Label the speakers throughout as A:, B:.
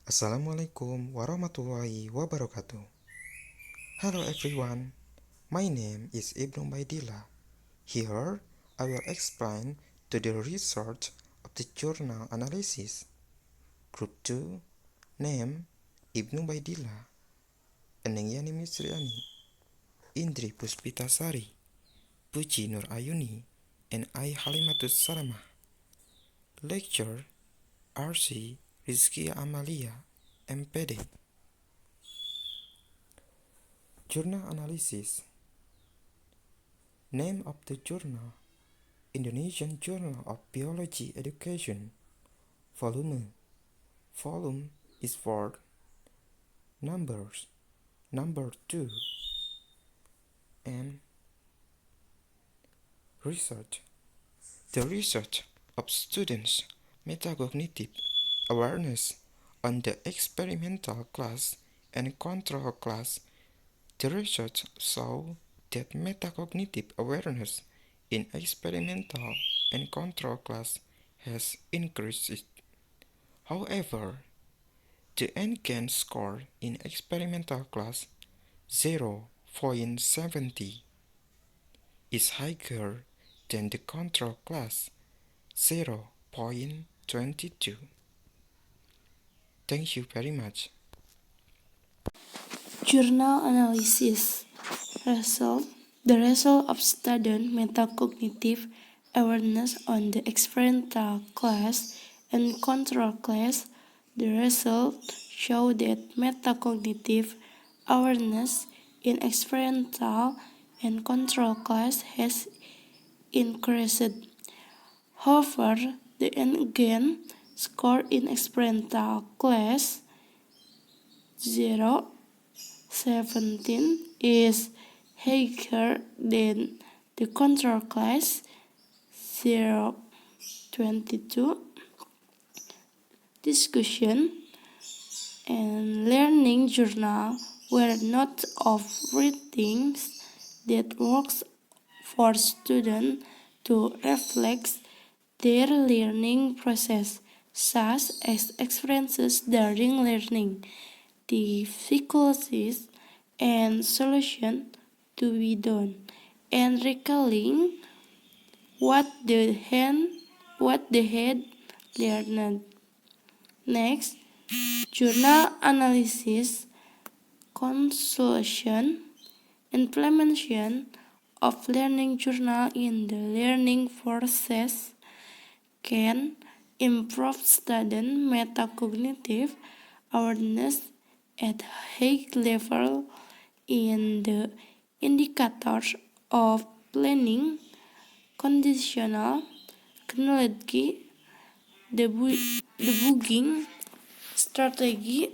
A: Assalamualaikum warahmatullahi wabarakatuh. Hello everyone, my name is Ibnu Baidillah. Here I will explain to the research of the journal analysis. Group 2, name Ibnu Baidillah, Enengyani Misriani, Indri Puspitasari, Puji Nur Ayuni, and I Halimatus Salamah. Lecture RC Rizkia Amalia, MPD. Journal analysis. Name of the journal: Indonesian Journal of Biology Education. Volume is for numbers, number 2. And research. The research of students' metacognitive awareness on the experimental class and control class. The research saw that metacognitive awareness in experimental and control class has increased. However, the NGAN score in experimental class 0.70 is higher than the control class 0.22. Thank you very much.
B: Journal analysis result. The result of student metacognitive awareness on the experimental class and control class. The result show that metacognitive awareness in experimental and control class has increased. However, the NGAN score in experimental class 0.17 is higher than the control class 0.22. Discussion and learning journal were not of readings that works for students to reflect their learning process, such as experiences during learning, difficulties and solutions to be done, and recalling what they had learned. Next, journal analysis, consultation, implementation of learning journal in the learning process can improve student metacognitive awareness at high level in the indicators of planning, conditional, chronology, debugging, strategy,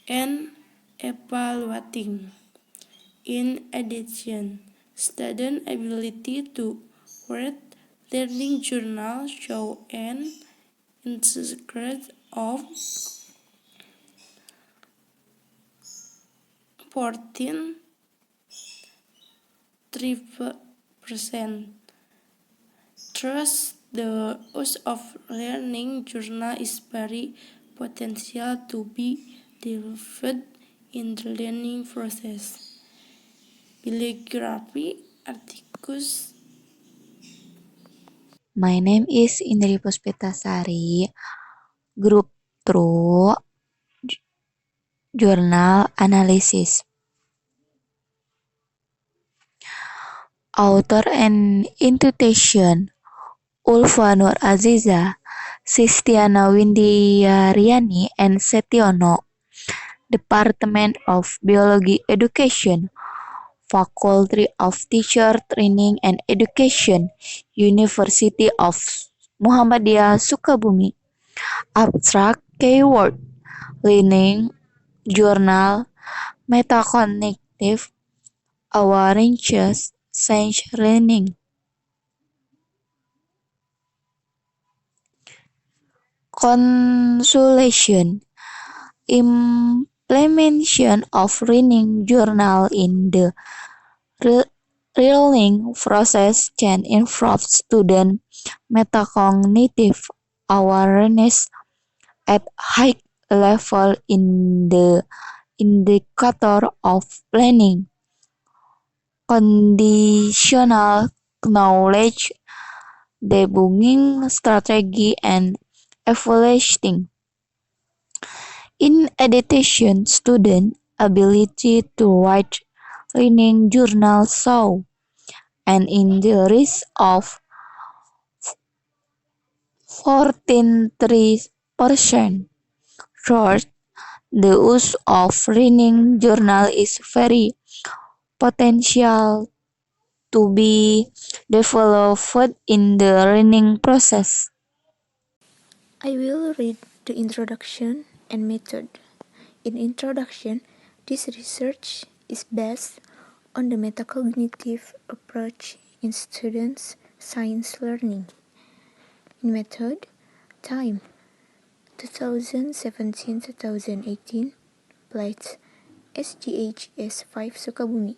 B: and evaluating. In addition, student ability to read learning journal show an increase of 14.3%. Thus, the use of learning journal is very potential to be developed in the learning process. Bibliography articles.
C: My name is Indri Puspitasari, Group 2, Journal Analysis. Author and Intuition, Ulfa Nur Aziza, Sistiana Windiariani, and Setiono. Department of Biology Education, Faculty of Teacher Training and Education, University of Muhammadiyah Sukabumi. Abstract keyword: Learning Journal, Metacognitive Awareness, Science Learning. Consultation, implementation of learning journal in the learning process can improve student metacognitive awareness at high level in the indicator of planning, conditional knowledge, debugging strategy, and evaluating. In addition, student ability to write learning journals show an increase of 14.3%. Third, the use of learning journal is very potential to be developed in the learning process.
D: I will read the introduction and method. In introduction, this research is based on the metacognitive approach in students' science learning. In method, time 2017-2018, Plates, SGHS 5 Sukabumi.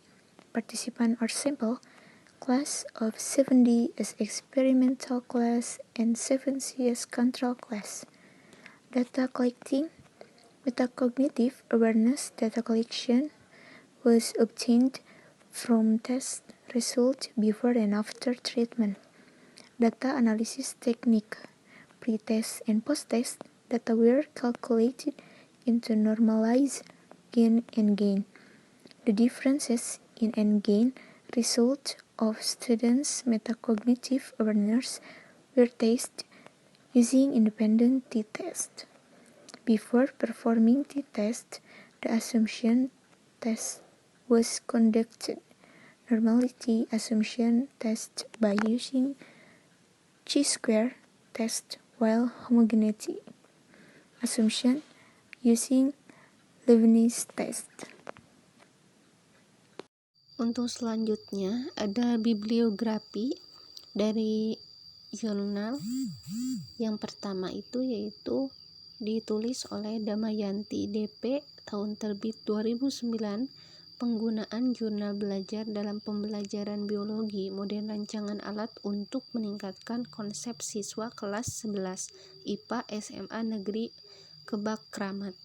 D: Participant are sample, class of 70 as experimental class and 70 as control class. Data collecting, metacognitive awareness data collection was obtained from test results before and after treatment. Data analysis technique, pre-test and post-test data were calculated into normalized gain and gain. The differences in and gain result of students' metacognitive awareness were tested using independent t-test. Before performing t-test, the assumption test was conducted. Normality assumption test by using chi-square test, while homogeneity assumption using Leibniz test.
E: Untuk selanjutnya ada bibliografi dari jurnal. Yang pertama itu yaitu ditulis oleh Damayanti DP, tahun terbit 2009, penggunaan jurnal belajar dalam pembelajaran biologi, model rancangan alat untuk meningkatkan konsep siswa kelas 11 IPA SMA Negeri Kebak Kramat,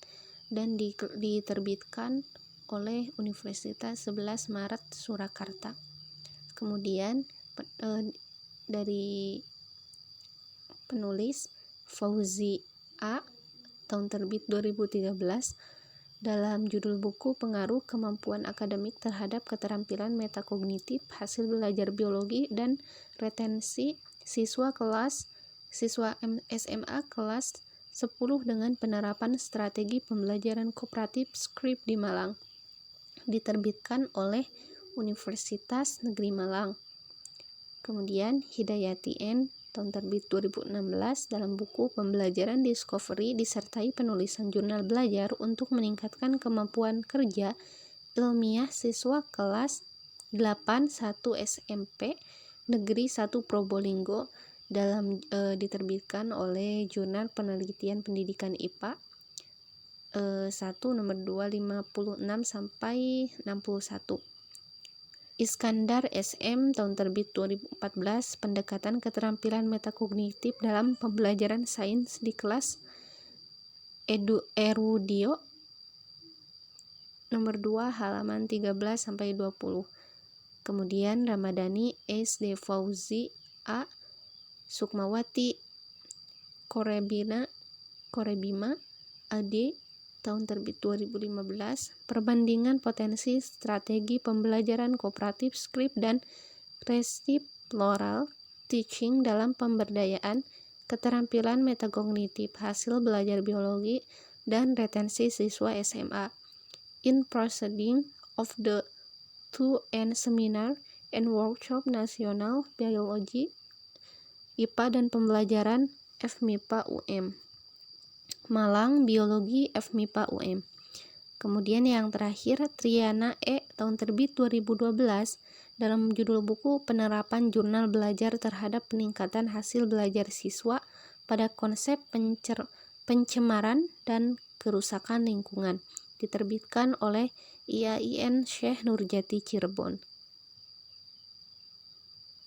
E: dan diterbitkan oleh Universitas 11 Maret Surakarta. Kemudian dari penulis Fauzi A, tahun terbit 2013, dalam judul buku Pengaruh Kemampuan Akademik Terhadap Keterampilan Metakognitif Hasil Belajar Biologi dan Retensi Siswa SMA kelas 10 dengan Penerapan Strategi Pembelajaran Kooperatif Script di Malang, diterbitkan oleh Universitas Negeri Malang. Kemudian Hidayati N, tahun terbit 2016, dalam buku Pembelajaran Discovery disertai penulisan jurnal belajar untuk meningkatkan kemampuan kerja ilmiah siswa kelas 8 1 SMP Negeri 1 Probolinggo, dalam diterbitkan oleh Jurnal Penelitian Pendidikan IPA 1 nomor 256 sampai 61. Iskandar SM, tahun terbit 2014, pendekatan keterampilan metakognitif dalam pembelajaran sains di kelas Erudio, nomor 2 halaman 13 sampai 20. Kemudian Ramadhani SD Fauzi A, Sukmawati Korebima AD, tahun terbit 2015, perbandingan potensi strategi pembelajaran kooperatif script dan reciprocal teaching dalam pemberdayaan keterampilan metakognitif hasil belajar biologi dan retensi siswa SMA in proceeding of the 2N seminar and workshop nasional biologi IPA dan pembelajaran FMIPA UM Malang Biologi FMIPA UM. Kemudian yang terakhir Triana E, tahun terbit 2012, dalam judul buku Penerapan Jurnal Belajar Terhadap Peningkatan Hasil Belajar Siswa pada Konsep Pencemaran dan Kerusakan Lingkungan, diterbitkan oleh IAIN Syekh Nurjati Cirebon.